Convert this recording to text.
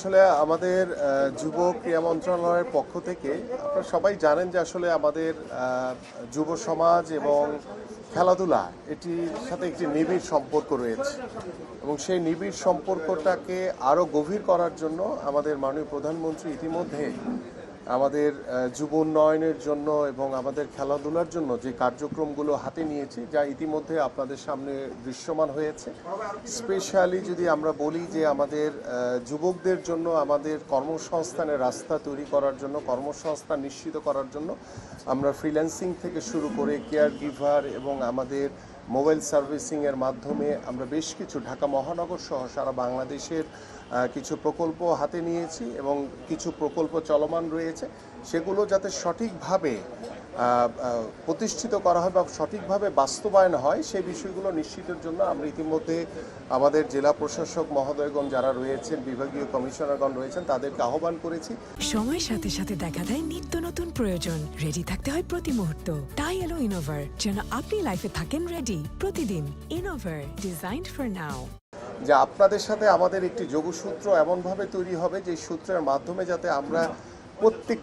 আসলে আমাদের যুব ক্রীড়া মন্ত্রণালয়ের পক্ষ থেকে আপনারা সবাই জানেন যে আসলে আমাদের যুব সমাজ এবং খেলাধুলা এটির সাথে একটি নিবিড় সম্পর্ক রয়েছে এবং সেই নিবিড় সম্পর্কটাকে আরও গভীর করার জন্য আমাদের মাননীয় প্রধানমন্ত্রী ইতিমধ্যে আমাদের যুব উন্নয়নের জন্য এবং আমাদের খেলাধুলার জন্য যে কার্যক্রমগুলো হাতে নিয়েছি যা ইতিমধ্যে আপনাদের সামনে দৃশ্যমান হয়েছে। স্পেশালি যদি আমরা বলি যে আমাদের যুবকদের জন্য আমাদের কর্মসংস্থানের রাস্তা তৈরি করার জন্য, কর্মসংস্থান নিশ্চিত করার জন্য আমরা ফ্রিল্যান্সিং থেকে শুরু করে কেয়ার গিভার এবং আমাদের মোবাইল সার্ভিসিংয়ের মাধ্যমে আমরা বেশ কিছু ঢাকা মহানগর সহ সারা বাংলাদেশের কিছু প্রকল্প হাতে নিয়েছি এবং কিছু প্রকল্প চলমান রয়েছে। সেগুলো যাতে সঠিকভাবে প্রতিষ্ঠিত করা হয় বা সঠিকভাবে বাস্তবায়ন হয় সেই বিষয়গুলো নিশ্চিতের জন্য আমরা ইতিমধ্যে আমাদের জেলা প্রশাসক মহোদয়গণ যারা রয়েছেন, বিভাগীয় কমিশনারগণ রয়েছেন, তাদেরকে আহ্বান করেছি। সময়ের সাথে সাথে দেখা দেয় নিত্য নতুন প্রয়োজন, রেডি থাকতে হয় প্রতি মুহূর্ত। তাই এলো ইনোভার, যেন আপনি লাইফে থাকেন রেডি প্রতিদিন। Innova, designed for now. যে আপনাদের সাথে আমাদের একটি যোগসূত্র এমনভাবে তৈরি হবে যে সূত্রের মাধ্যমে যাতে আমরা প্রত্যেক